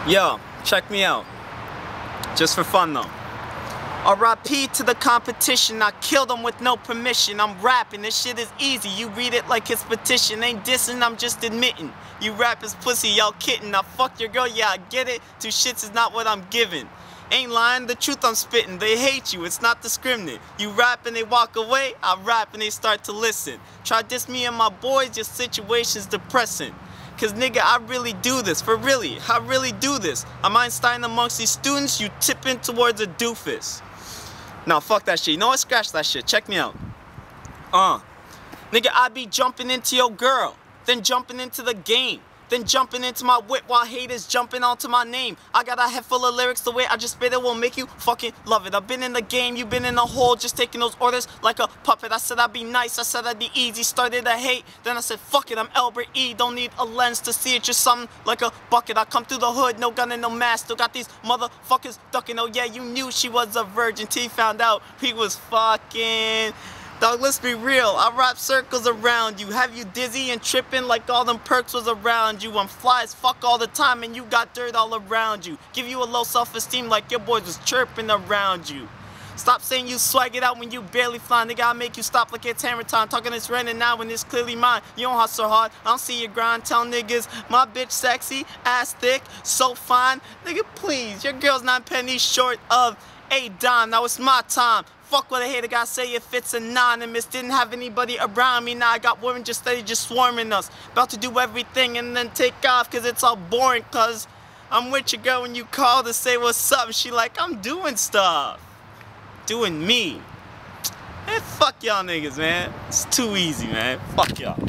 Yo, check me out. Just for fun though. RIP to the competition, I killed them with no permission. I'm rapping, this shit is easy, you read it like it's petition. Ain't dissing, I'm just admitting. You rappers pussy, y'all kidding. I fucked your girl, yeah I get it. Two shits is not what I'm giving. Ain't lying, the truth I'm spitting. They hate you, it's not discriminate. You rap and they walk away, I rap and they start to listen. Try diss me and my boys, your situation's depressing. Cause nigga, I really do this, for really, I really do this. I'm Einstein amongst these students, you tipping towards a doofus. Nah, fuck that shit. You know what? Scratch that shit. Check me out. Nigga, I be jumping into your girl, then jumping into the game, then jumping into my whip while haters jumping onto my name. I got a head full of lyrics, the way I just spit it will make you fucking love it. I've been in the game, you been in the hole, just taking those orders like a puppet. I said I'd be nice, I said I'd be easy, started to hate, then I said fuck it, I'm Albert E, don't need a lens to see it, just something like a bucket. I come through the hood, no gun and no mask, still got these motherfuckers ducking. Oh yeah, you knew she was a virgin till you found out he was fucking. Dog, let's be real, I wrap circles around you, have you dizzy and tripping like all them perks was around you. I'm fly as fuck all the time and you got dirt all around you. Give you a low self-esteem like your boys was chirping around you. Stop saying you swag it out when you barely fly. Nigga, I make you stop like it's hammer time. Talking this random now when it's clearly mine. You don't hustle hard, I don't see your grind. Tell niggas my bitch sexy, ass thick, so fine. Nigga, please, your girl's 9 pennies short of a dime. Now it's my time. Fuck what a hater got say if it's anonymous. Didn't have anybody around me, now I got women just steady just swarming us. About to do everything and then take off cause it's all boring. Cause I'm with your girl when you call to say what's up. She like, I'm doing stuff. Doing me. Man, fuck y'all niggas, man. It's too easy, man. Fuck y'all.